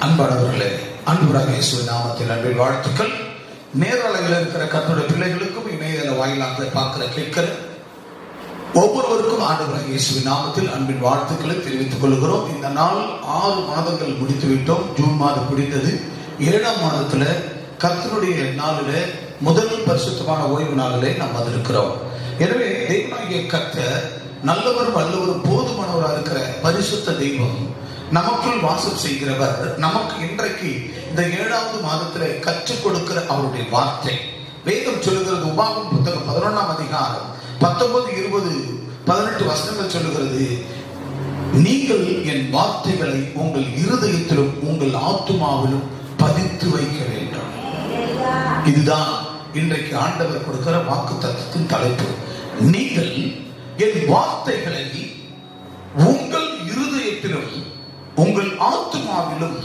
அன்பானவர்களே, அன்புராக இயேசுவின் நாமத்தில் அன்பில் வாழ்த்துக்கள். நேரலையில் இருக்கிற கர்த்தருடைய பிள்ளைகளுக்கும் இணையதள வாயிலாக பார்க்கிற கேட்கிற ஒவ்வொருவருக்கும் ஆண்டவராக இயேசுவின் நாமத்தில் அன்பின் வாழ்த்துக்களை தெரிவித்துக் கொள்கிறோம். இந்த நாள் 6 மாதங்கள் முடித்து விட்டோம். ஜூன் மாதம் முடிந்தது. 7ஆம் மாதத்துல கர்த்தருடைய நாளிலே முதல் பரிசுத்தமான ஓய்வு நாளிலே நாம் வந்திருக்கிறோம். எனவே தேவனாகிய கர்த்தர் நல்லவர், வல்லவரும், போதுமானவராக இருக்கிற பரிசுத்த தெய்வம், நமக்குள் வாசம் செய்கிறவர், நமக்கு இன்றைக்கு இந்த 7வது மாதத்திலே கற்றுக் கொடுக்கிற அவருடைய வார்த்தை. வேதம் சொல்லுகிறது, உபாகமம் புத்தகம் 11ஆம் அதிகாரம் 19, 20, 18 வசனங்கள் சொல்லுகிறது, நீங்கள் என் வார்த்தைகளை உங்கள் இருதயத்திலும் உங்கள் ஆத்துமாவிலும் பதித்து வைக்க வேண்டும். இதுதான் இன்றைக்கு ஆண்டவர் கொடுக்கிற வாக்கு தத்தத்தின் தலைப்பு. நீங்கள் என் வார்த்தைகளை உங்கள் இருதயத்திலும் உங்கள் ஆத்துமாவிலும்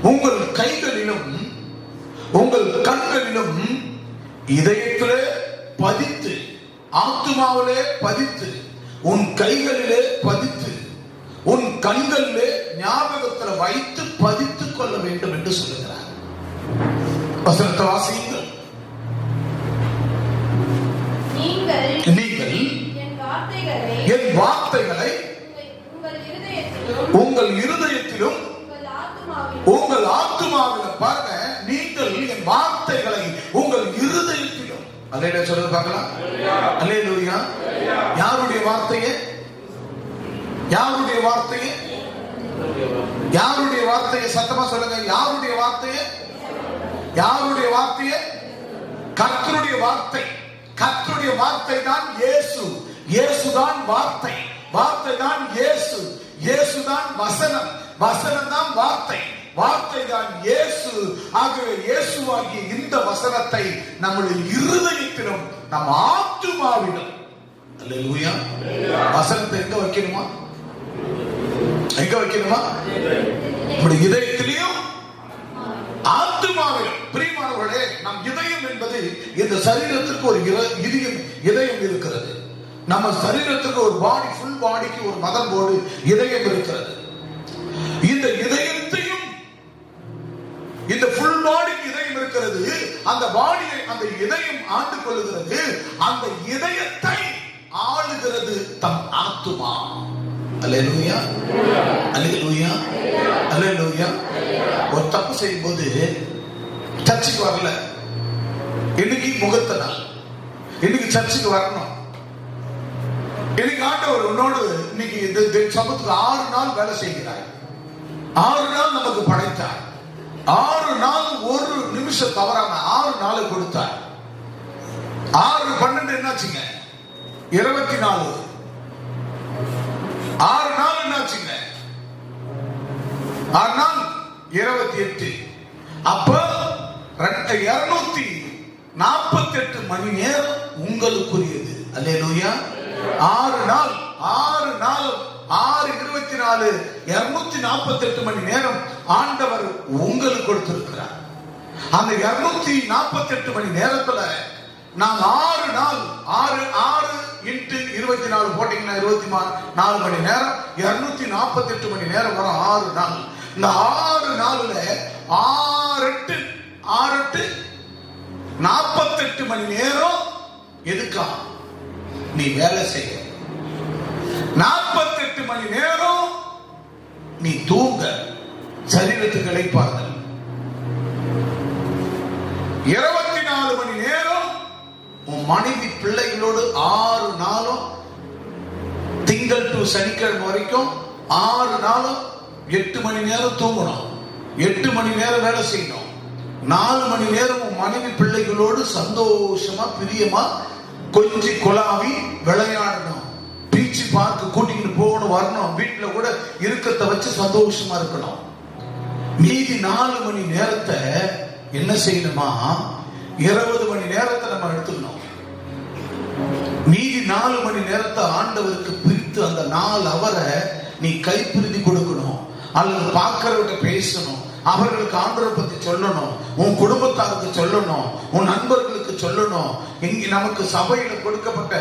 உங்கள் கைகளிலும் உங்கள் கண்களிலும் இதயத்திலே பதித்து, ஆத்துமாவிலே பதித்து, உன் கைகளிலே பதித்து, உன் கண்களிலே ஞாபகத்தில் வைத்து பதித்துக் கொள்ள வேண்டும் என்று சொல்லுகிறார். வசனத்தை வாசியுங்கள். நீங்கள் என் வார்த்தைகளை உங்கள் இருதயத்திலும் உங்கள் ஆத்துமாவிலும், பாருங்க, நீங்கள் என் வார்த்தைகளை உங்கள் இருதயத்திலும், அல்லேலூயா சொல்றது பார்க்கலாம். அல்லேலூயா. யாருடைய வார்த்தையே? யாருடைய வார்த்தையே? யாருடைய வார்த்தையை? சத்தமா சொல்லுங்க. யாருடைய வார்த்தையே? யாருடைய வார்த்தையே? கர்த்தருடைய வார்த்தை. கர்த்தருடைய வார்த்தை தான் இயேசு. இயேசுதான் வார்த்தை. வார்த்தை தான் இயேசு. இயேசுதான் வசனம். வசனம் தான் வார்த்தை. வார்த்தை தான் இயேசு. ஆகவே இயேசுவாகிய இந்த வசனத்தை நம்முடைய இருதயத்திலும் நம் ஆத்துமாவிலும், அல்லேலூயா, வசனத்தை எங்க வைக்கணுமா? எங்க வைக்கணுமா? நம்முடைய இதயத்திலையும் ஆத்துமாவிலும். பிரியமானவர்களே, நம் இதயம் என்பது இந்த சரீரத்திற்கு ஒரு இதயம் இருக்கிறது. நம்ம சரீரத்துக்கு ஒரு பாடி, ஃபுல் பாடிக்கு ஒரு மதர் போர்டு, இதயம் இருக்கிறது. இந்த இதயத்தையும், இந்த ஃபுல் பாடிக்கு இதயம் இருக்கிறது. அந்த பாடியை அந்த இதயம் ஆண்டு கொள்ளுகிறது. அந்த இதயத்தை ஆளுகிறது தம் ஆத்துமா. அல்லேலூயா, அல்லேலூயா, அல்லேலூயா. ஒரு தப்பு செய்யும் போது சர்ச்சுக்கு வரல, இன்னைக்கு முகத்த நாள், இன்னைக்கு சர்ச்சுக்கு வரணும். இன்னைக்கு ஆண்டவர் உன்னோடு இன்னைக்கு இந்த சமூகத்துக்கு 6 நாள் வேலை செய்கிறார். 6 நாள் நமக்கு படைத்தார். 6 நாள் ஒரு நிமிஷம் தவறாம 6 நாள் கொடுத்தார். 6, 12 என்னாச்சுங்க? 24. 6 நாள் என்னாச்சுங்க? 6 நாள் 28. அப்ப 248 மணி நேரம் உங்களுக்குரியது. அல்லேலூயா. 6 நாள் 6/24 248 மணி நேரம் ஆண்டவர் உங்களுக்கு கொடுத்திருக்கிறார். அந்த 248 மணி நேரத்துல நாம் 6 நாள் 6 into 24 போட்டீங்கன்னா 24 மணி நேரம், 248 மணி நேரம் வரும் 6 நாள். இந்த 6 நாள்ல 6 8 48 மணி நேரம் எதுக்கா? நீ வேலை செய்ய. 48 மணி நேரம் நீ தூங்க, சரீரத்துக்கு இளைப்பாறுதல். 24 மணி நேரம் உன் மனைவி பிள்ளைகளோடு 6 நாளும், திங்கள் டு சனிக்கிழமை வரைக்கும் 6 நாளும் 8 மணி நேரம் தூங்கணும், 8 மணி நேரம் வேலை செய்யணும். 4 மணி நேரம் உன் மனைவி பிள்ளைகளோடு சந்தோஷமா பிரியமா கொஞ்சி குழாவி விளையாடணும். பீச்சு பார்க்க கூட்டிக்கிட்டு போகணும், வரணும். வீட்டுல கூட இருக்கிறத வச்சு சந்தோஷமா இருக்கணும். மீதி 4 மணி நேரத்தை என்ன செய்யணுமா? 20 மணி நேரத்தை நம்ம எடுத்துக்கணும். மீதி 4 மணி நேரத்தை ஆண்டவருக்கு பிரித்து அந்த 4 ஹவரை நீ கைப்பிரிதி கொடுக்கணும். அல்லது பார்க்கிறவர்கிட்ட பேசணும், அவர்களுக்கு ஆண்டவரை பத்தி சொல்லணும், உன் குடும்பத்தாருக்கு சொல்லணும், உன் நண்பர்களுக்கு சொல்லணும். இங்க நமக்கு சபையில கொடுக்கப்பட்ட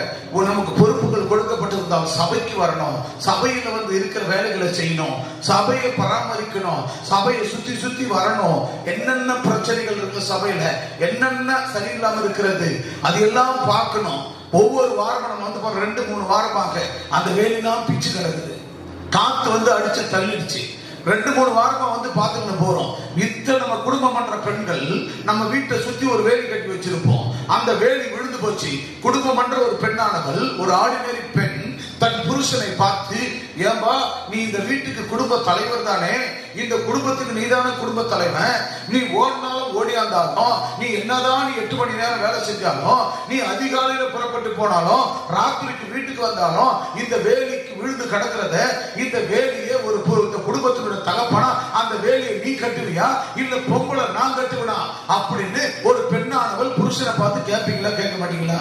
நமக்கு பொறுப்புகள் கொடுக்கப்பட்டது வந்தால் சபைக்கு வரணும், சபையில இருக்கிற வேலைகளை செய்யணும், சபையை பராமரிக்கணும், சபையை சுத்தி சுத்தி வரணும். என்னென்ன பிரச்சனைகள் இருக்கு சபையில, என்னென்ன சரியில்லாம இருக்கிறது, அது எல்லாம் பார்க்கணும். ஒவ்வொரு வாரம் நம்ம 2-3 வாரமாக அந்த வேலையெல்லாம் பிச்சு கிடக்குது. காத்து அடிச்சு தள்ளிடுச்சு. 2-3 வாரமா பாத்துட்டு போறோம். நம்ம குடும்பம் பண்ற பெண்கள் நம்ம வீட்டை சுத்தி ஒரு வேலி கட்டி வச்சிருப்போம். அந்த வேலி விழுந்து போச்சு. குடும்பம் பண்ற ஒரு பெண்ணானவள், ஒரு ஆர்டினரி பெண் தன் புருஷனை பார்த்து, ஏம்பா நீ இந்த வீட்டுக்கு குடும்ப தலைவர் தானே, இந்த குடும்பத்துக்கு நீதான குடும்ப தலைவன், நீ ஓடினாலும் ஓடியாந்தாலும், நீ என்னதான் நீ 8 மணி நேரம் வேலை செஞ்சாலும், நீ அதிகாலையில புறப்பட்டு போனாலும், ராத்திரிக்கு வீட்டுக்கு வந்தாலும், இந்த வேலிக்கு விழுந்து கிடக்கிறத, இந்த வேலியை ஒரு குடும்பத்தினுடைய தகப்பனா அந்த வேலியை நீ கட்டுவியா இல்ல பொம்பளை நான் கட்டுவனா அப்படின்னு ஒரு பெண்ணானவள் புருஷனை பார்த்து கேட்பீங்களா, கேட்க மாட்டீங்களா?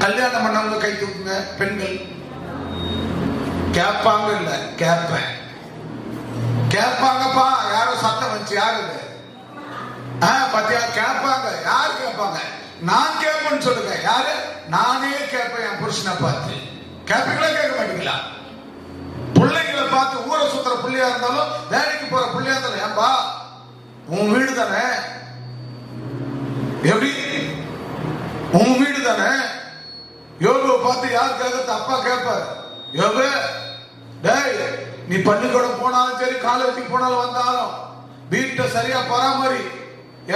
கல்யாணம் பண்ணவங்க கை தூக்குங்க. பெண்கள் கேட்பாங்க இல்ல, கேட்பேன். கேட்பாங்கப்பா. யாரும் சத்தம் வச்சு யாரு பத்தியா கேட்பாங்க. யாரு கேட்பாங்க? நான் கேட்பேன்னு சொல்லுங்க. யாரு? நானே கேட்பேன் என் புருஷனை பார்த்து. கேட்பீங்களா, கேட்க மாட்டீங்களா? பிள்ளைங்களை பார்த்து, ஊரை சுத்துற பிள்ளையா இருந்தாலும் வேலைக்கு போற பிள்ளையா இருந்தாலும், ஏன்பா உன் வீடு தானே, எப்படி உன் வீடு தானே, யோகவை பார்த்து யார் கேட்கறது? அப்பா கேட்பார். யோக டேய், நீ பள்ளிக்கூடம் போனாலும் சரி, காலேஜுக்கு போனாலும் வந்தாலும் வீட்டை சரியா பராமரி.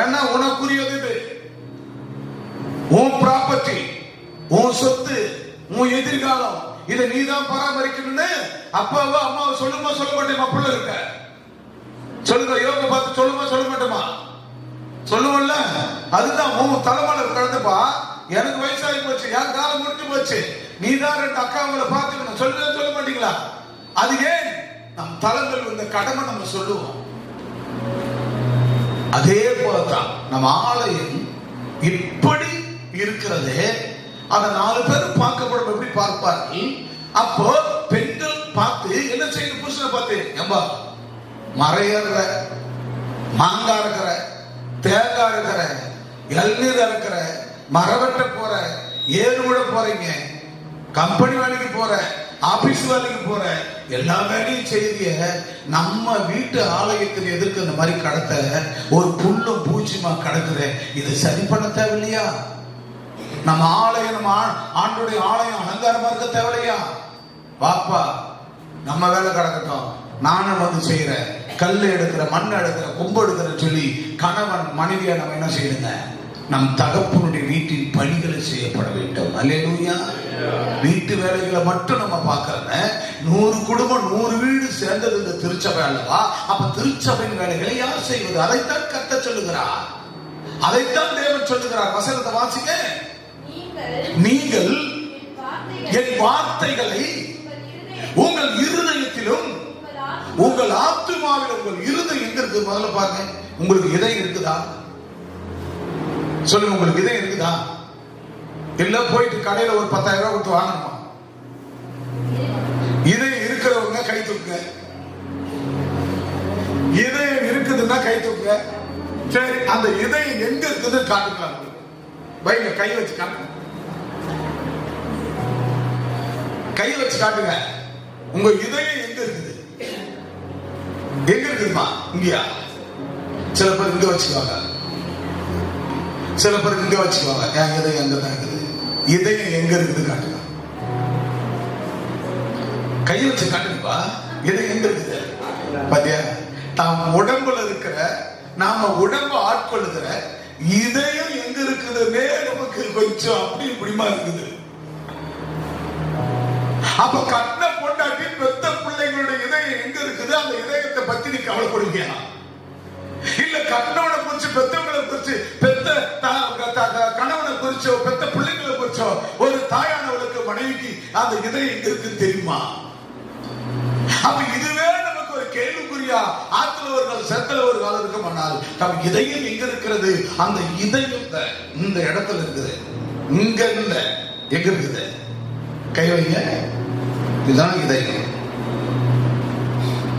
ஏன்னா உனக்குரியது இது, உன் ப்ராப்பர்ட்டி, உன் சொத்து, உன் எதிர்காலம். இதை நீதான் பராமரிக்கணும்னு அப்பாவோ அம்மாவை சொல்லுமா சொல்ல மாட்டேமா? புள்ள இருக்க சொல்லுங்க. யோக பார்த்து சொல்லுமா சொல்ல மாட்டேமா? சொல்லுவோம்ல. அதுதான் உன் தலைமையில கிடந்துப்பா. எனக்கு வயசாகி போச்சு, என் காலம் முடிஞ்சு போச்சு, நீதான் 2 அக்காவங்களை பார்த்துக்கணும். சொல்ல மாட்டீங்களா? அது ஏன் நம் தலங்கள் இந்த கடமை நம்ம சொல்லுவோம். அதே போலதான் நம்ம ஆலயம் இப்படி இருக்கிறதே, அதை 4 பேர் பார்க்கப்படும். எப்படி பார்ப்பார்கள்? அப்போ பெண்கள் பார்த்து என்ன செய்யணும்? புருஷனை பார்த்து, ஏம்பா மறையற, மாங்காய் இருக்கிற, தேங்காய் இருக்கிற, இளநீர் இருக்கிற, மரவெட்ட போற, ஏறு விட போறீங்க, கம்பெனி வேலைக்கு போற, ஆபீஸ் வேலைக்கு போற, எல்லா வேலையும் செய்திய நம்ம வீட்டு ஆலயத்தில் எதிர்க்கு இந்த மாதிரி கடத்த ஒரு புல்லும் பூச்சிமா கடக்குற, இது சரி பண்ண தேவையில்லையா? நம்ம ஆலயம், நம்ம ஆண்டுடைய ஆலயம் அலங்காரமா இருக்க தேவையில்லையா? பாப்பா நம்ம வேலை கிடக்கட்டும், நானும் செய்யறேன், கல் எடுக்கிற, மண் எடுக்கிற, கொம்பு எடுக்கிற சொல்லி கணவன் மனைவியா நம்ம என்ன செய்யணுங்க? நம் தகப்பனுடைய வீட்டின் பணிகளை செய்யப்பட வேண்டும். அல்லேலூயா. வீட்டு வேலைகளை மட்டும் நம்ம பார்க்கறத 100 குடும்பம் 100 வீடு சேர்ந்தது இந்த திருச்சபை அல்லவா? அப்ப திருச்சபையின் வேலைகளை யார் செய்வது? அதைத்தான் கர்த்தர் சொல்லுகிறார், அதைத்தான் தேவன் சொல்லுகிறார். வசனத்தை வாசிங்க. நீங்கள் என் வார்த்தைகளை உங்கள் இருதயத்திலும் உங்கள் ஆத்துமாவிலும், உங்கள் இருதயம் எங்க இருக்கு? முதல்ல பாருங்க, உங்களுக்கு இதயம் இருக்குதா? சொல்லுங்க, உங்களுக்கு இதயம் இருக்குதா? இல்ல போயிட்டு கடையில ஒரு 10,000 ரூபாய் கொடுத்து வாங்கணுமா? இதயம் இருக்கிறவங்க கை தூக்குங்க. இதயம் இருக்குதுன்னா கை தூக்குங்க. சரி, அந்த இதயம் எங்க இருக்குது காட்டுக்கலாம். வைங்க, கை வச்சு காட்டுங்க. கை வச்சு காட்டுங்க. உங்க இதயம் எங்க இருக்குது? எங்க இருக்குதுமா? இங்கயா? சில பேர் இங்க வச்சுக்குவாங்க, சில பேர் இங்க வச்சுக்குவாங்க. என் இதயம் எங்க தான் இருக்குது? இதயம் எங்க இருக்குது காட்டுங்க. கை வச்சு காட்டுங்கப்பா. இதயம் எங்க இருக்குது? பாத்தியா? நாம் உடம்புல இருக்கிற, நாம உடம்பு ஆட்கொள்ளுகிற இதயம் எங்க இருக்குதுன்னே நமக்கு கொஞ்சம் அப்படி இப்படிமா இருக்குது. அப்ப கண்ண பொண்டாட்டி பெத்த பிள்ளைங்களுடைய இதயம் எங்க இருக்குது? அந்த இதயத்தை பத்தி நீ கவலைப்படுவியா? இல்ல கண்ணவனை குறிச்சு, பெத்தவங்களை குறிச்சு, பெத்த கணவனை குறிச்சோ, பெத்த பிள்ளைங்களை குறிச்சோ ஒரு தாயானவளுக்கு, மனைவிக்கு அந்த இதயம் எங்க இருக்குன்னு தெரியுமா? அப்ப இதுவே நமக்கு ஒரு கேள்விக்குறியா? ஆத்துல ஒரு நாள் செத்துல ஒரு காலம் இருக்க மாட்டால் நம் இதயம் எங்க இருக்கிறது? அந்த இதயம் இந்த இடத்துல இருக்குது. இங்க இல்ல, எங்க இருக்குது? கை வைங்க. இதுதான் இதயம்.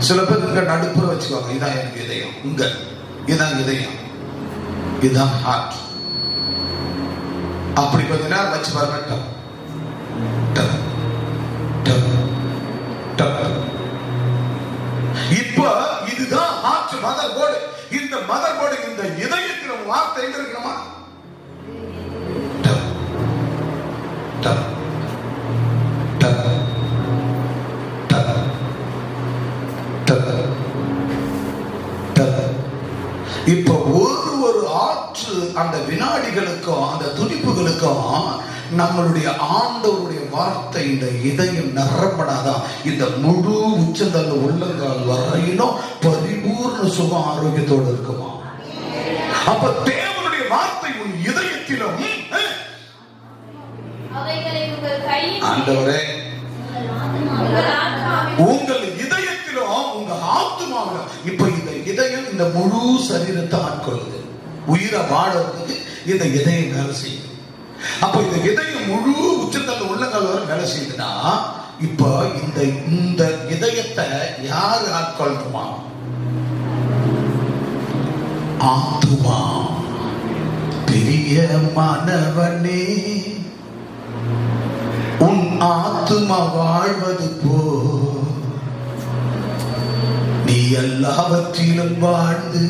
சில பேர் இங்க நடுப்புற வச்சுக்குவாங்க. இதான் எனக்கு இதயம். இங்க இதான் இதயம், இதுதான் ஹார்ட். அப்படி கொஞ்ச நேரம் வச்சு பாருங்க. இப்ப இதுதான் மதர் போர்டு. இந்த மதர் போர்டு, இந்த இதயத்தில் வார்த்தை எங்க இருக்கணுமா? இப்ப ஒரு ஆற்று அந்த வினாடிகளுக்கும் அந்த துடிப்புகளுக்கும் நம்மளுடைய ஆண்டவருடைய வார்த்தை இந்த இதயம் நிரம்பனாதான் இந்த முழு உச்சந்தல்ல உள்ளங்கால் வரையிலும் பரிபூர்ண சுகம் ஆரோக்கியத்தோடு இருக்குமா? அப்ப தேவனுடைய வார்த்தை உன் இதயத்திலும் ஆண்டவரே உங்கள் இதயத்திலும் உங்க ஆத்துமாவிலும். இப்ப இந்த இதயம் இந்த முழு சரீரத்தை ஆட்கொள்ளுது. உயிரை வாழறதுக்கு இந்த இதயம் வேலை செய்யுது. அப்ப இந்த இதயம் முழு உச்சத்தல்ல உள்ளங்கால் வரை வேலை செய்யுதுன்னா இப்ப இந்த இதயத்தை யாரு ஆட்கொள்ளணுமா? ஆத்துமா. பெரிய மாணவனே, உன் ஆத்துமா வாழ்வது போ நீ எல்லாவற்றிலும் வாழ்ந்து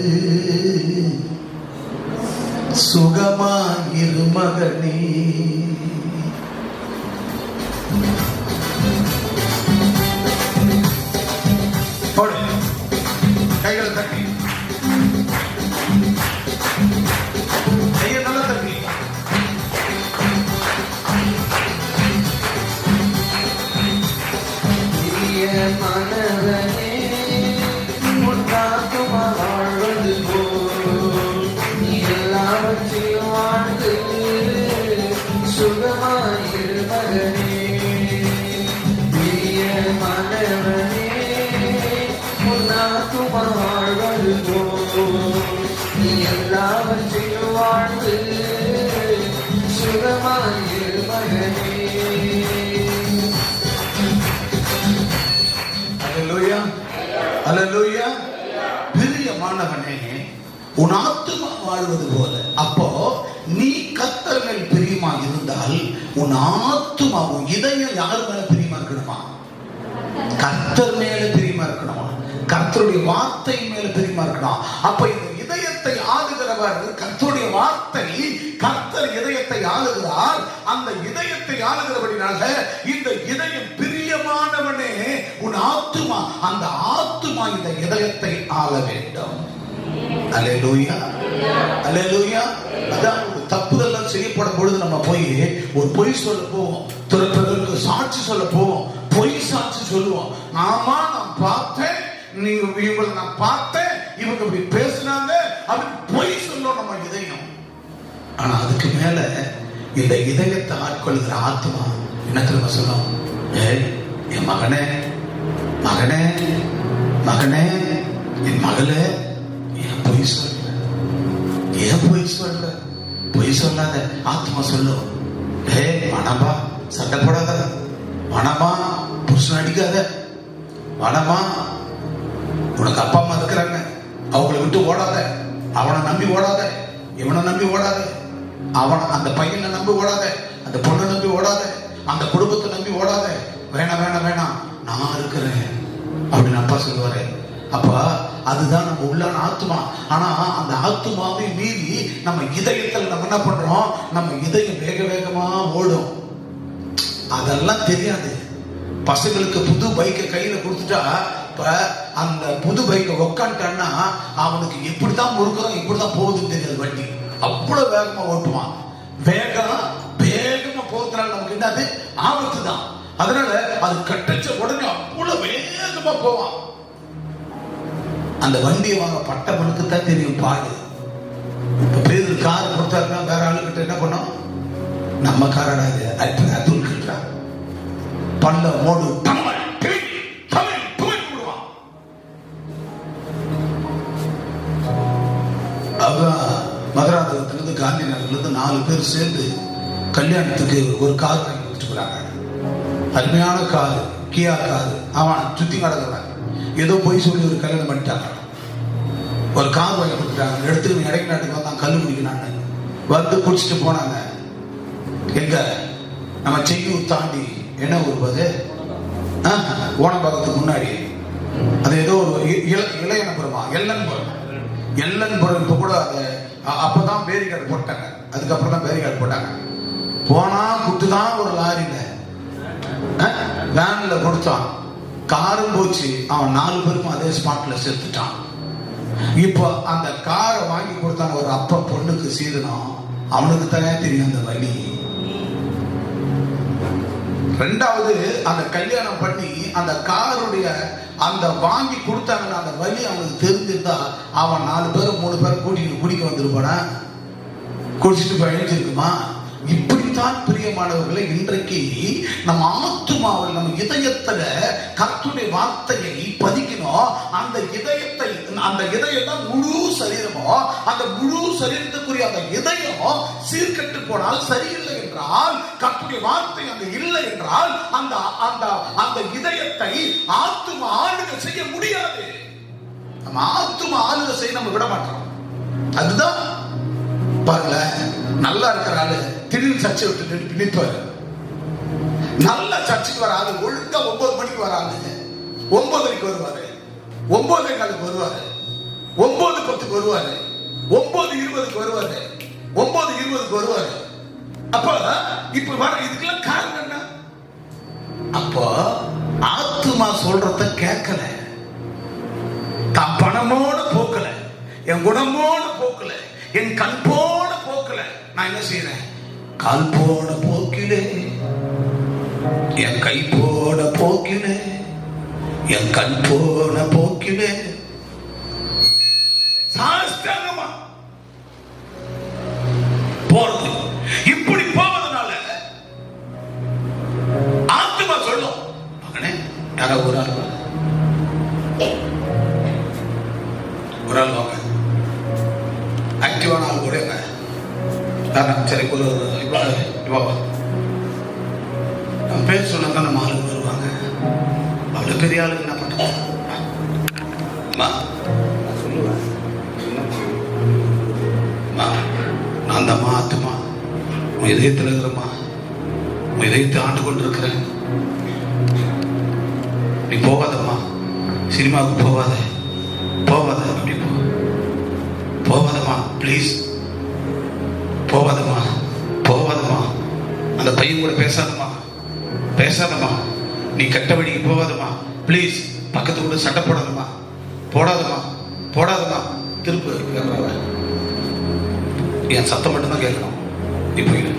சுகமாயிரு மகனே. கைகளை தட்டி கையை நல்லா தட்டி. மனவனே, உன் ஆத்துமா வாழ்வது போல் நீ எல்லாவற்றையும் வாழ்ந்து சுகமாயிரு மகனே. பிரிய மனவனே, உன் ஆத்துமா வாழ்வது போல் நீ எல்லாவற்றையும் வாழ்ந்து சுகமாயிரு மகனே. அல்லேலூயா. பிரியமானவனே, உன் ஆத்துமா வாழ்வது போல. அப்போ நீ கர்த்தர் மேல் பிரியமா இருந்தால் உன் ஆத்துமா, உன் இதயம் யார் மேல பிரியமா இருக்கணுமா? கர்த்தர் மேல பிரியமா இருக்கணுமா? கர்த்தருடைய வார்த்தை மேல பிரியமா இருக்கணும். அப்ப இந்த இதயத்தை ஆளுகிறவர் கர்த்தருடைய வார்த்தை. கர்த்தர் இதயத்தை ஆளுகிறார். அந்த இதயத்தை ஆளுகிறபடினால இந்த இதயம் பிரியமானவனே உன் ஆத்துமா, அந்த ஆத்துமா இந்த இதயத்தை ஆள வேண்டும். அல்லேலூயா, அல்லேலூயா. அதான் தப்புதெல்லாம் செய்யப்படும் பொழுது நம்ம போய் ஒரு பொய் சொல்ல போவோம், பிறருக்கு சாட்சி சொல்ல போவோம், பொய் சாட்சி சொல்லுவோம். ஆமா நான் பார்த்தேன், இவங்களை நான் பார்த்தேன், இவங்க இப்படி பேசினாங்க அப்படின்னு பொய் சொல்லும் நம்ம இதயம். ஆனா அதுக்கு மேல இந்த இதயத்தை ஆட்கொள்கிற ஆத்மா என்ன திரும்ப சொல்லும்? என் மகனே, மகனே, மகனே, என் மகளே, ஏன் பொய் சொல்ற, ஏன் பொய் சொல்ற, பொய் சொல்லாத. ஆத்மா சொல்லும், வனமா சண்டை போடாத, வனமா புருஷன் அடிக்காத, வனமா உனக்கு அப்பா அம்மா இருக்கிறாங்க, அவங்களை விட்டு ஓடாத, அவனை நம்பி ஓடாத, இவனை நம்பி ஓடாத, அவன் அந்த பையனை நம்பி ஓடாத, அந்த பொண்ணை நம்பி ஓடாத, அந்த குடும்பத்தை நம்பி ஓடாத. வேணாம் வேணாம் வேணாம், நான் இருக்கிறேன் அப்படின்னு அப்பா சொல்லுவாரு. அப்ப அதுதான் நம்ம உள்ளான ஆத்துமா. ஆனா அந்த ஆத்துமாவை மீறி நம்ம இதயத்தில் நம்ம என்ன பண்றோம்? நம்ம இதயம் வேக வேகமா ஓடும். அதெல்லாம் தெரியாது. பசங்களுக்கு புது பைக்கை கையில கொடுத்துட்டா அந்த புது பைக்கை உக்காண்டான்னா அவனுக்கு எப்படிதான் முறுக்கிறோம், இப்படிதான் போகுதுன்னு தெரியாது. வண்டி அவ்வளவு வேகமா ஓட்டுவான். வேகமா போகிறதுனால நமக்கு என்னது? ஆபத்து தான். அதனால அது கட்டச்ச உடனே அவ்வளவு வேகமா போவான். அந்த வண்டியை வாங்க பட்டவனுக்கு தான் தெரியும் பாடு. இப்ப பேரு கார் கொடுத்தாருன்னா வேற ஆளுகிட்ட என்ன பண்ணோம்? நம்ம காரடாது அதுல் கிட்டா பல்ல மோடு மதுராந்தகத்திலிருந்து காந்தி நகர்லேருந்து 4 பேர் சேர்ந்து கல்யாணத்துக்கு ஒரு கார் வாங்கி கொடுத்துட்டு போறாங்க. அருமையான கார், கியா கார். அவன் சுத்தி நடக்கிறாங்க. ஏதோ போய் சொல்லி ஒரு கல்யாணம் பண்ணிட்டாங்க. ஒரு கார் வாங்கி கொடுத்துட்டாங்க. எடுத்துட்டு இடைக்கு நாட்டுக்கு வந்தான் கல்லு குடிக்கிறாங்க. வந்து குடிச்சிட்டு போனாங்க. எங்க நம்ம செய்யூர் தாண்டி என்ன ஊர்? ஓனபாக்கத்துக்கு முன்னாடி அது ஏதோ ஒரு இளையனபுரமா எல்லன்புரம் இப்ப கூட அது அப்பதான் பேரிகார்டு போட்டாங்க. அதுக்கப்புறம் தான் பேரிகார்டு போட்டாங்க. போனா குத்துதான் ஒரு லாரியில வேன்ல கொடுத்தான். காரும் போச்சு. அவன் 4 பேருக்கும் அதே ஸ்பாட்ல செத்துட்டான். இப்போ அந்த காரை வாங்கி கொடுத்தான ஒரு அப்பா பொண்ணுக்கு சீதனம், அவனுக்கு தானே தெரியும் அந்த வலி. ரெண்டாவது அந்த கல்யாணம் பண்ணி அந்த காருடைய அந்த வாங்கி கொடுத்தாங்க அந்த வலி அவனுக்கு தெரிஞ்சிருந்தா அவன் 4 பேரும் 3 பேரும் கூட்டிட்டு குடிக்க வந்திருப்பானா, குடிச்சிட்டு பயணிச்சிருக்குமா? இப்படித்தான் பிரியமானவர்களை இன்றைக்கு நம்ம ஆத்துமாவில் நம்ம இதயத்துல கர்த்தருடைய வார்த்தையை பதிக்கணும். அந்த இதயம் தான் முழு சரீரமோ. அந்த முழு சரீரத்துக்குரிய அந்த இதயம் சீர்கெட்டு போனால், சரியில்லை என்றால், கர்த்தருடைய வார்த்தை அங்க இல்லை என்றால் அந்த அந்த அந்த இதயத்தை ஆத்துமா ஆளுகை செய்ய முடியாது. நம்ம ஆத்துமா ஆளுகை செய்ய நம்ம விட மாட்டோம். அதுதான் பாருங்க, நல்லா இருக்கிற ஆளு திடீர்னு சர்ச்சை விட்டு நிற்பாரு. நல்ல சர்ச்சைக்கு வர ஆளு ஒழுங்கா 9 மணிக்கு வர ஆளு 9:30 வருவாரு, 9:15 வருவாரு, 9:10 வருவாரு, 9:20 வருவாரு, 9:20 வருவாரு. அப்ப இப்ப வர இதுக்கெல்லாம் காரணம் என்ன? அப்ப ஆத்துமா சொல்றத கேட்கல, தான் பணமோட போக்கல, என் குணமோட போக்கல, என் கண் போன போக்கல. நான் என்ன செய்யறேன்? கால் போன போக்கிலே, என் கை போன போக்கிலே, என் கண் போன போக்கிலே சாஷ்டாங்கமா போறது. இப்படி போவதனால ஆத்துமா சொல்லும், மகனே யாரோ ஒரு ஆள் வாங்க, ஆக்டிவான ஆள் கூட சரி பேர் சொன்னா தான் நம்ம ஆளுங்க வருவாங்க. அவ்வளவு பெரிய ஆளுங்க என்ன பண்றாங்க? சொல்லுவேன், நான் தான் ஆத்துமா, உன் இதயத்தில் இருக்கிறமா, உன் இதயத்தை ஆண்டு கொண்டு இருக்கிறேன். நீ போகாதம்மா, சினிமாவுக்கு போகாத, அப்படி போகாதம்மா, பிளீஸ் போகாதம்மா. அந்த பையன் கூட பேசாதம்மா, நீ கெட்ட வழிக்கு போகாதம்மா, பிளீஸ். பக்கத்து கூட சண்டை போடாதம்மா. திருப்பு என் சத்தம் மட்டும்தான் கேட்கணும். இப்போ இது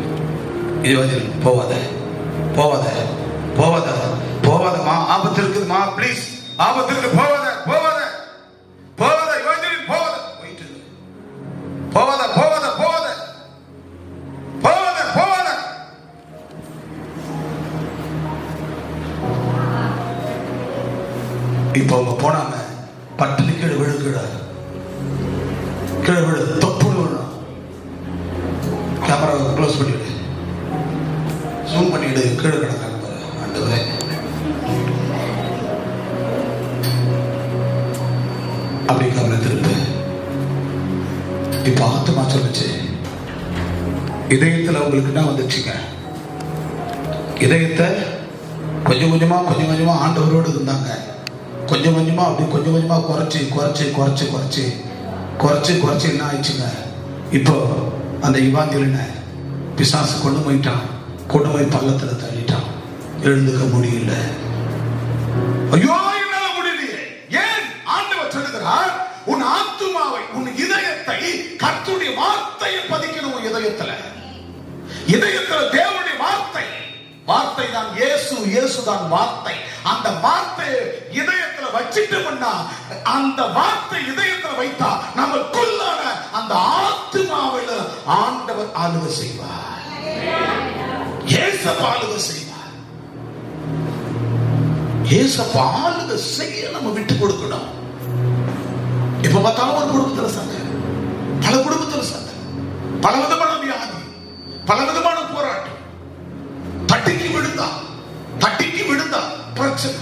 போவாதம்மா, ஆபத்து இருக்குதுமா, பிளீஸ், ஆபத்து இருக்கு, போவாத. இப்ப அவங்க போனாங்க, பட்டுனு கீழே விழு, தப்புன்னு விழும். கேமரா க்ளோஸ் பண்ணிடு, ஜூம் பண்ணிடு, கீழே கிடக்காங்க. ஆண்டவரே, அப்படி கவலை திருப்பு. இப்ப ஆத்துமா சொல்லுச்சு, இதயத்துல உங்களுக்கு என்ன வந்துச்சுங்க? இதயத்தை கொஞ்சம் கொஞ்சமா ஆண்டவரோடு இருந்தாங்க. கொஞ்சம் கொஞ்சமா குறைச்சி என்ன ஆயிடுச்சுங்க? இப்போ அந்த இவாஞ்சலினை பிசாசு கொண்டு போய் பள்ளத்துல தள்ளிட்டான். எழுந்துக்க முடியல. ஐயோ, என்னால முடியலையே. ஏன்? ஆண்டவர் சொல்லுகிறார், உன் ஆத்துமாவை, உன் இதயத்தை கர்த்தருடைய வார்த்தையை பதிக்கணும். இதயத்துல தேவனுடைய வார்த்தை தான் இயேசு தான் வார்த்தை. அந்த வார்த்தை இதயத்துல வச்சிட்டோம்னா, அந்த வார்த்தை இதயத்துல வைத்தா நமக்குள்ளான அந்த ஆத்துமாவில் ஆண்டவர் ஆளுகை செய்வார். இயேசப்பா ஆளுகை செய்வார். இயேசப்பா ஆளுகை செய்ய நம்ம விட்டு கொடுக்கணும். இப்ப பார்த்தாலும் ஒரு குடும்பத்துல சண்டை, பல குடும்பத்துல சண்டை, பல விதமான வியாதி, பல விதமான போராட்டம். தட்டிக்கு விழுந்தா பிரச்சனை.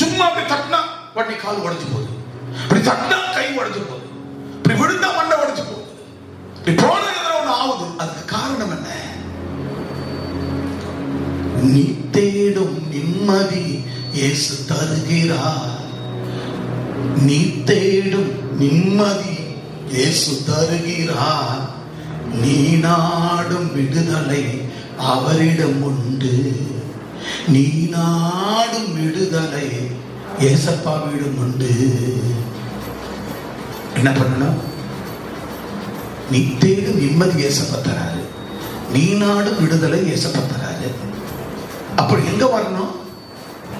சும்மா அப்படி தட்டினா வண்டி கால் உடைஞ்சு போகுது, இப்படி தட்டினா கை உடைஞ்சு போகுது, இப்படி விழுந்தா மண்டை உடைஞ்சு போகுது, இப்படி போன ஒண்ணு ஆகுது. அதுக்கு காரணம் என்ன? நீ தேடும் நிம்மதி இயேசு தருகிறார். நீ தேடும் நிம்மதி இயேசு தருகிறார். நீ நாடும் விடுதலை அவரிடம் உண்டு. நீ நாடும் விடுதலை ஏசப்பாவிடம் உண்டு. என்ன பண்ணணும்? நீ தேடும் நிம்மதி ஏசப்பா தராரு. நீ நாடும் விடுதலை ஏசப்பா தராரு. அப்படி எங்க வரணும்?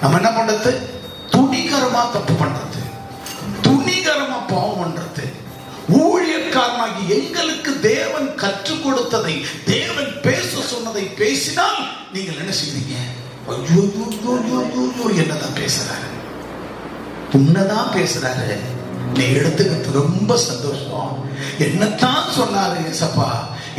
நம்ம என்ன பண்றது? துணிகரமா தப்பு பண்றது, துணிகரமா பாவம் பண்றது. ஊழியக்காரனாகி எங்களுக்கு தேவன் கற்றுக் கொடுத்ததை, தேவன் பேச சொன்னதை பேசினால் நீங்கள் என்ன செய்வீங்க? என்னதான் பேசுறாரு, உன்னதான் பேசுறாரு, நீ எடுத்துக்கிறது ரொம்ப சந்தோஷம். என்னத்தான் சொன்னாரு ஏசப்பா,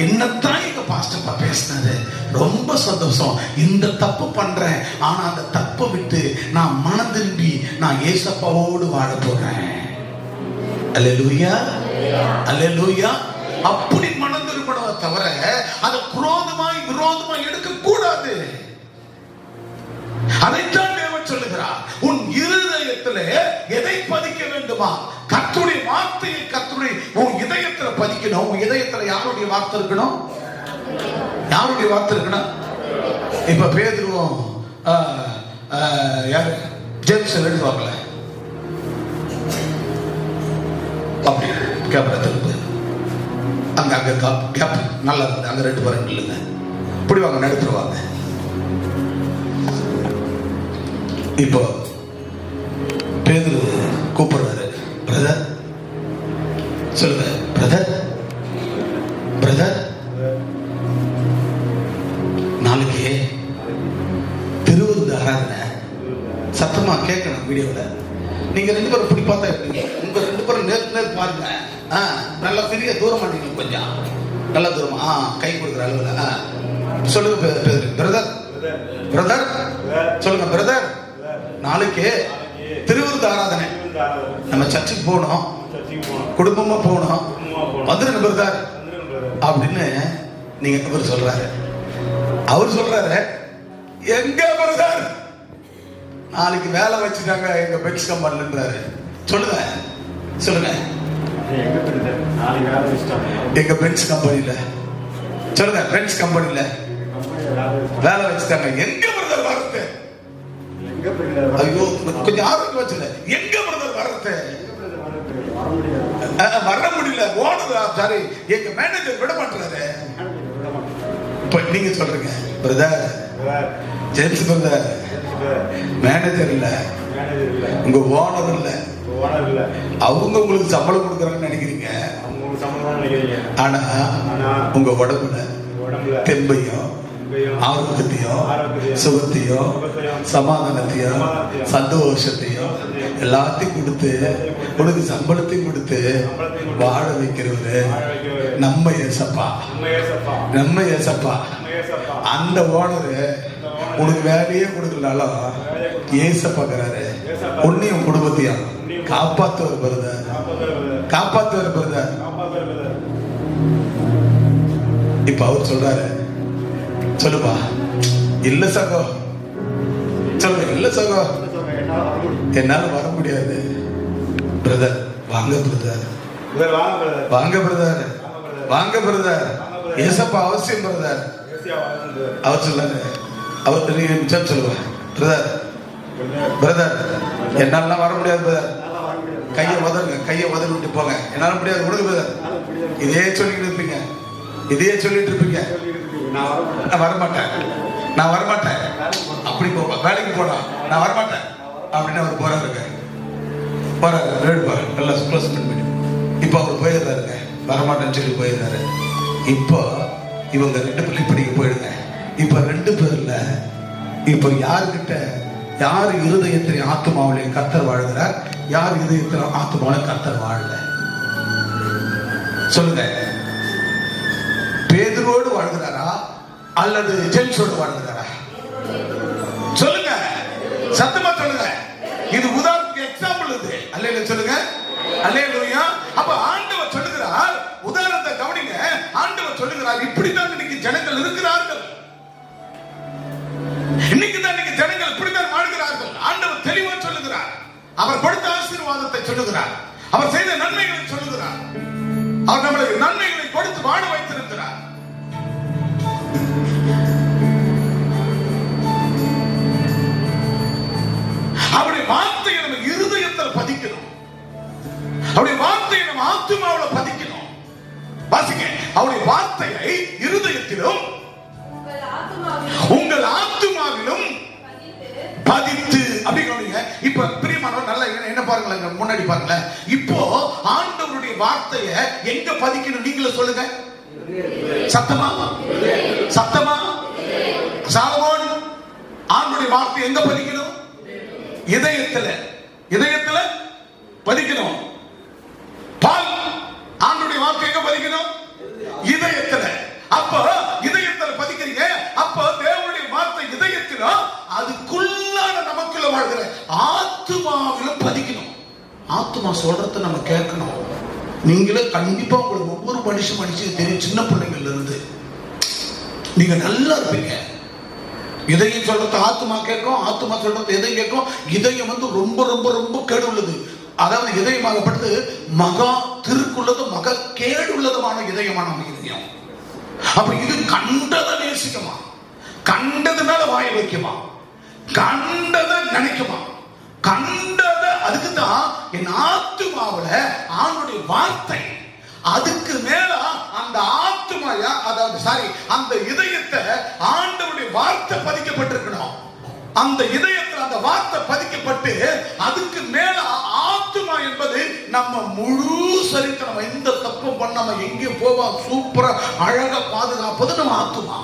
என்னத்தான் எங்க பாஸ்டப்பா பேசினாரு, ரொம்ப சந்தோஷம். இந்த தப்பு பண்றேன், ஆனா அந்த தப்பை விட்டு நான் மனம் திரும்பி நான் ஏசப்பாவோடு வாழ போறேன். அல்லேலூயா, அல்லேலூயா. அப்படி மனம் திரும்பணுமே தவிர அதை குரோதமாய் விரோதமாய் எடுக்க கூடாது. அதைத்தான் தேவன் சொல்லுகிறார். உன் இருதயத்திலே எதை பதிக்க வேண்டுமா? கர்த்தருடைய வார்த்தையை கர்த்தருடைய உன் இதயத்துல பதிக்கணும். உன் இதயத்துல யாருடைய வார்த்தை இருக்கணும்? யாருடைய வார்த்தை இருக்கணும்? இப்ப பேதுருவும் யாரு ஜேம்ஸ் எழுதுவாங்கல்ல, அப்படி கேமரா திருப்பு அங்க அங்க கேப் நல்லா இருந்து அங்க 2 பேரும் இல்லைங்க, இப்படி வாங்க நடுத்துருவாங்க. இப்போ பேதுரு கூப்பிடுறாரு, பிரதர் சொல்லுங்க, பிரதர் பிரதர் நாளைக்கு திருவிருந்து ஆராதனை, சத்தமா கேட்கணும் வீடியோல. நீங்க 2 பேரும் இப்படி பார்த்தா எப்படி? உங்க 2 பேரும் நேர் பாருங்க. நல்லா பெரிய தூரம் மாட்டீங்க, கொஞ்சம் நல்ல தூரமா கை கொடுக்குற அளவுல சொல்லுங்க. பிரதர் பிரதர் சொல்லுங்க, பிரதர் நாளைக்கு திருவிருந்து ஆராதனை, நம்ம சர்ச்சுக்கு போகணும், குடும்பமா போகணும், வந்துருங்க பிரதர் அப்படின்னு நீங்க அவர் சொல்றாரு. அவர் சொல்றாரு, எங்க பிரதர் நாளைக்கு வேலை வச்சுட்டாங்க எங்க பென்ஸ் கம்பெனின்றாரு. சொல்லுங்க சொல்லுங்க, எங்க பென்ஸ் கம்பெனில சொல்லுங்க, பென்ஸ் கம்பெனில வேலை வச்சுட்டாங்க. எங்க பிரதர் வரது? ஐயோ கொஞ்சம் ஆரோக்கியம் வச்சுல, எங்க பிரதர் வரது? வர முடியல, ஓடுதா, சாரி எங்க மேனேஜர் விட மாட்டாரு. இப்ப நீங்க சொல்றீங்க, பிரதர் ஜேம்ஸ் பிரதர் மேனேஜர் இல்ல, உங்க ஓனர் இல்ல, அவங்க உங்களுக்கு சம்பளம் கொடுக்கறாங்கன்னு நினைக்கிறீங்க. ஆனா உங்க உடம்புல தெம்பையும் ஆரோக்கியத்தையும் சுகத்தையும் சமாதானத்தையும் சந்தோஷத்தையும் எல்லாத்தையும் கொடுத்து உனக்கு சம்பளத்தையும் கொடுத்து வாழ வைக்கிறவரு நம்ம ஏசப்பா, நம்ம ஏசப்பா. அந்த ஓனரு உனக்கு வேலையே கொடுக்கலாலும் ஏசப்பாக்குறாரு, உன்னையும் குடும்பத்தையும் காப்பாத்துவர் பிரதர், காப்பாத்துவர் பிரதர். இப்ப அவர் சொல்றாரு, சொல்லுப்பா, இல்ல சகோ, சொல்லுங்க, இல்ல சகோ என்னால வர முடியாது பிரதர். வாங்க பிரதர், வாங்க பிரதர், வாங்க பிரதர், ஏசப்பா அவசியம் பிரதர். அவர் சொல்லாரு, அவர் சொல்லுவேன், பிரதர் பிரதர் என்னால வர முடியாது பிரதர், கையை உதருங்க, கையை உதறி விட்டு போங்க, என்னால முடியாது கொடுங்க பிரதர். இதே சொல்லிட்டு இருப்பீங்க, இதே சொல்லிட்டு இருப்பீங்க, நான் வரமாட்டேன், நான் வரமாட்டேன், அப்படி போ, வேலைக்கு போனா நான் வரமாட்டேன் அப்படின்னு அவர் போறாருங்க, போறாரு, நல்லா க்ளோஸ்மெண்ட் பண்ணி. இப்போ அவர் போயிடுறாருங்க, வரமாட்டேன்னு சொல்லி போயிடுறாரு. இப்போ இவங்க 2 பள்ளிப்படிக்கு போயிடுங்க. இப்ப 2 பேர்ல இப்ப யாருக்கிட்ட, யார் இருதயத்திலே ஆத்துமாவிலே கர்த்தர் வாழ்கிறார், யார் இருதயத்திலே ஆத்துமாவிலே கர்த்தர் வாழல? சொல்லுங்க, பேதுருவோடு வாழ்கிறாரா அல்லது ஜேம்ஸோடு வாழ்கிறாரா? சொல்லுங்க, சத்தமா சொல்லுங்க. இது உதாரணத்துக்கு எக்ஸாம்பிள். இது அல்லேலூயா சொல்லுங்க, அல்லேலூயா. அப்ப ஆண்டவர் சொல்லுகிறார், உதாரணத்தை கவனிங்க. ஆண்டவர் சொல்லுகிறார், இப்படித்தான் இன்னைக்கு ஜனங்கள் இருக்கிறார்கள், இன்னைக்கு தான் இன்னைக்கு ஜனங்கள் இப்படித்தான் வாழ்கிறார்கள். ஆண்டவர் அவர் கொடுத்த ஆசீர்வாதத்தை சொல்லுகிறார். அவர் செய்த நன்மைகளை சொல்லுகிறார். அவர் நம்மளுக்கு நன்மைகளை கொடுத்து வாழ வைத்திருக்கிறார். அவருடைய வார்த்தையை நம்ம இருதயத்தில் பதிக்கணும். அவருடைய வார்த்தையை நம்ம ஆத்துமாவில் பதிக்கணும். வாசிங்க, அவருடைய வார்த்தையை இருதயத்திலும் உங்கள் ஆத்துமாவிலும் பதித்து. அப்படிங்க. இப்ப பிரியமானவர் நல்லா என்ன பாருங்களேன், முன்னாடி பாருங்களேன். இப்போ ஆண்டவருடைய வார்த்தையை எங்க பதிக்கணும் நீங்களே சொல்லுங்க. சத்தமா சத்தமா சாலமோன் ஆண்டவருடைய வார்த்தை எங்க பதிக்கணும்? இதயத்துல. இதயத்துல பதிக்கணும். பால் ஆண்டவருடைய வார்த்தை எங்க பதிக்கணும்? இதயத்துல. அப்ப இதயத்துல பதிக்கிறீங்க. அப்ப தேவனுடைய வார்த்தை இதயத்தில அதுக்குள்ளான நமக்குள்ள வாழ்கிற ஆத்துமாவில பதிக்கணும். ஆத்துமா சொல்றத நம்ம கேட்கணும். நீங்களே கண்டிப்பா உங்களுக்கு ஒவ்வொரு மனுஷன் தெரியும். சின்ன பிள்ளைங்கள்ல இருந்து நீங்க நல்லா இருப்பீங்க. இதயம் சொல்றது ஆத்துமா கேட்கும், ஆத்துமா சொல்றது இதயம் கேட்கும். இதயம் ரொம்ப ரொம்ப ரொம்ப கேடு உள்ளது. அதாவது இதயமாகப்பட்டது மகா திருக்குள்ளது மகா கேடு உள்ளதுமான இதயமான இதயம். அப்ப இது கண்டதை நேசிக்குமா, கண்டது மேல வாய வைக்குமா, கண்டதை நினைக்குமா, கண்டதை. அதுக்குதான் என் ஆத்துமாவுல ஆண்டுடைய வார்த்தை அதுக்கு மேல அந்த ஆத்துமாயா, அதாவது சாரி அந்த இதயத்தை ஆண்டவருடைய வார்த்தை பதிக்கப்பட்டிருக்கணும். அந்த இதயத்தில் அந்த வார்த்தை பதிக்கப்பட்டு அதுக்கு மேல ஆத்துமா என்பது நம்ம முழு சரித்திரம். எந்த தப்பும் பண்ணாம எங்கேயும் போவோம் சூப்பரா அழகா பாதுகாப்பது நம்ம ஆத்துமா.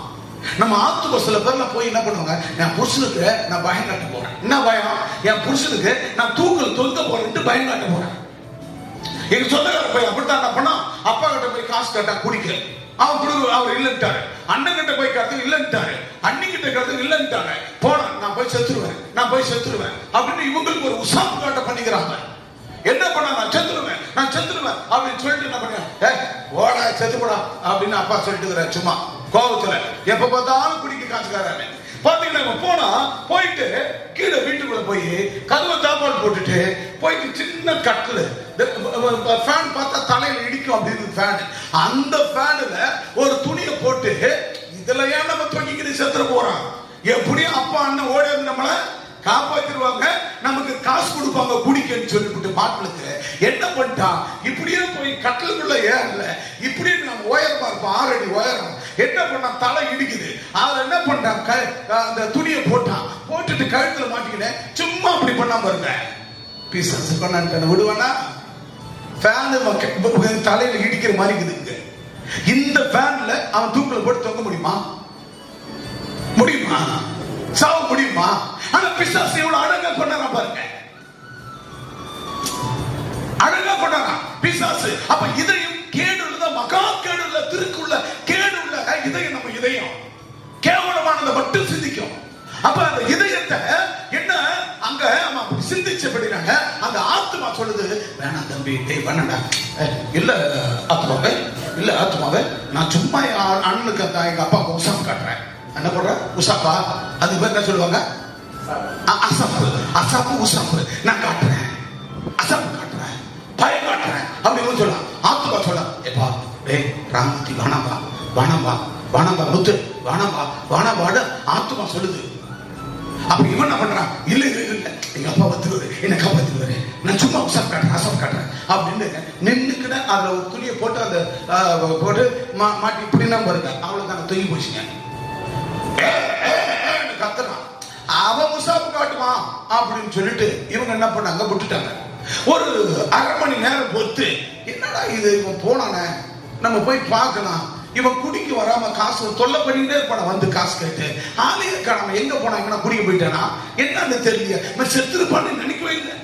நம்ம ஆத்துமா. சில பேர்ல போய் என்ன பண்ணுவாங்க, என் புருஷனுக்கு நான் பயம் காட்ட போறேன். என்ன பயம்? என் புருஷனுக்கு நான் தூக்கல் தொங்க போறேன்ட்டு பயம் காட்ட போறேன். எங்க சொந்தக்கார போய் அப்படித்தான் என்ன பண்ணா, அப்பா கிட்ட போய் காசு கேட்டா குடிக்க அவன் குடுக்க அவர் இல்லன்ட்டாரு. அண்ணன் கிட்ட போய் கேட்டு இல்லன்ட்டாரு. அண்ணி கிட்ட கேட்டு இல்லன்ட்டாங்க. போன நான் போய் செத்துருவேன், நான் போய் செத்துருவேன் அப்படின்னு இவங்களுக்கு ஒரு உசாப்பு காட்ட பண்ணிக்கிறாங்க. என்ன பண்ண, நான் செத்துருவேன், நான் செத்துருவேன் அப்படின்னு சொல்லிட்டு என்ன பண்ண, ஓடா செத்து போடா அப்படின்னு அப்பா சொல்லிட்டு சும்மா கோபத்துல. எப்ப பார்த்தாலும் குடிக்க காசுக்காரன். பாத்தீங்கன்னா போனா போயிட்டு கீழே வீட்டுக்குள்ள போய் கதவை தாப்பால் போட்டுட்டு போயிட்டு சின்ன கட்டில் ஃபேன் பார்த்தா தலையில இடிக்கும் அப்படின்னு ஃபேன். அந்த ஃபேன்ல ஒரு துணியை போட்டு இதுல ஏன் நம்ம தொங்கிக்கிட்டு செத்துற போறோம். எப்படியும் அப்பா அண்ணன் ஓடி வந்து நம்மளை காப்பாத்திடுவாங்க, நமக்கு காசு கொடுப்பாங்க குடிக்கன்னு சொல்லிவிட்டு மாட்டுக்கு என்ன பண்ணிட்டான், இப்படியே போய் கட்டலுக்குள்ள ஏறல, இப்படியே நம்ம உயரமா இருப்போம் 6 அடி உயரம். என்ன பண்ணான், தலை இடிக்குது. அதை என்ன பண்ணான், அந்த துணியை போட்டான், போட்டுட்டு கழுத்துல மாட்டிக்கிட்டேன். சும்மா அப்படி பண்ணாம இருந்தேன். பிசாசு பண்ணான்னு விடுவானா? ஃபேன் தலையில இடிக்கிற மாதிரி இருக்குது. இந்த ஃபேன்ல அவன் தூக்குல போட்டு தொங்க முடியுமா? முடியுமா? சாவ முடியுமா? ஆனா பிசாசு எவ்வளவு அழகா பண்ணாரா பாருங்க, அழகா பண்ணாரா பிசாசு. அப்ப இதயம் கேடுள்ள, மகா கேடுள்ள, திருக்குள்ள கேடுள்ள இதயம் நம்ம இதயம் கேவலமானதை மட்டும் சிந்திக்கும். அப்ப அந்த இதயத்தை என்ன அங்க சிந்திச்சபடினாங்க அந்த ஆத்மா சொல்லுது, வேணாம் தம்பி, வேணாண்டா, இல்ல ஆத்மாவே, இல்ல ஆத்மாவே, நான் சும்மா அண்ணனுக்கு எங்க அப்பாவுக்கு உசாப்பு காட்டுறேன். என்ன பண்ற உசாப்பா? அது பேர் என்ன சொல்லுவாங்க? அசாப்பு. அசாப்பு உசாப்பு நான் காட்டுறேன், அசாப்பு காட்டுறேன், பயம் காட்டுறேன் அப்படின்னு சொல்லலாம். ஆத்மா சொல்லலாம், ஏப்பா டேய் ராமூர்த்தி வானாம்பா, வானாம்பா, வானாம்பா முத்து, வானாம்பா, வானாம்பாடு ஆத்மா சொல்லுது. அப்ப இவன் என்ன பண்றான், இல்ல இல்ல இல்ல எங்க அப்பா வந்துருவாரு, என்ன காப்பாத்திடுவாரு, நான் சும்மா உசாப்பு காட்டுறேன், அசாப்பு காட்டுறேன் அப்படின்னு நின்னுக்கிட்ட அதுல ஒரு துணியை போட்டு அந்த போட்டு மாட்டி இப்படின்னா பாருங்க, அவ்வளவுதான் தூங்கி போச்சுங்க. கத்துறான், அவன் முசாப்பு காட்டுவான் அப்படின்னு சொல்லிட்டு இவங்க என்ன பண்ணாங்க, விட்டுட்டாங்க. ஒரு அரை மணி நேரம் பொறுத்து, என்னடா இது இவன் போனானே, நம்ம போய் பார்க்கலாம், இவன் குடிக்க வராம காசு தொல்லை பண்ணிட்டே இருப்பான, வந்து காசு கேட்டு ஆலையை காணாம எங்க போனாங்க, குடிக்க போயிட்டானா என்னன்னு தெரியல, செத்துருப்பான்னு நினைக்கவே இல்லை.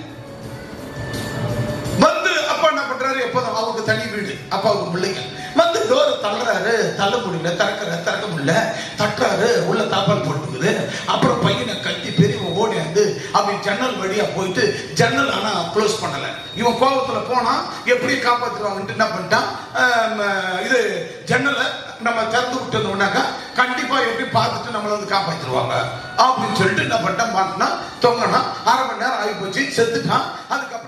வந்து அப்பா என்ன பண்றாரு, எப்போதும் அவருக்கு தனி வீடு, அப்பாவுக்கு பிள்ளைங்க வந்து டோரை தள்ளுறாரு, தள்ள முடியல, திறக்க முடியல, தட்டுறாரு, உள்ள தாப்பால் போட்டுக்குது. அப்புறம் பையனை கட்டி பெரியவன் ஓடி வந்து அப்படி ஜன்னல் வழியா போயிட்டு ஜன்னல் ஆனா க்ளோஸ் பண்ணல. இவன் கோபத்துல போனா எப்படி காப்பாத்துருவாங்கன்ட்டு என்ன பண்ணிட்டான், இது ஜன்னலை நம்ம திறந்து விட்டோம்னாக்கா கண்டிப்பா எப்படி பார்த்துட்டு நம்மளை வந்து காப்பாத்துருவாங்க அப்படின்னு சொல்லிட்டு என்ன பண்ணிட்டான், மாட்டினா தொங்கினா 1/2 மணி நேரம் ஆகி போச்சு, செத்துட்டான். அதுக்கு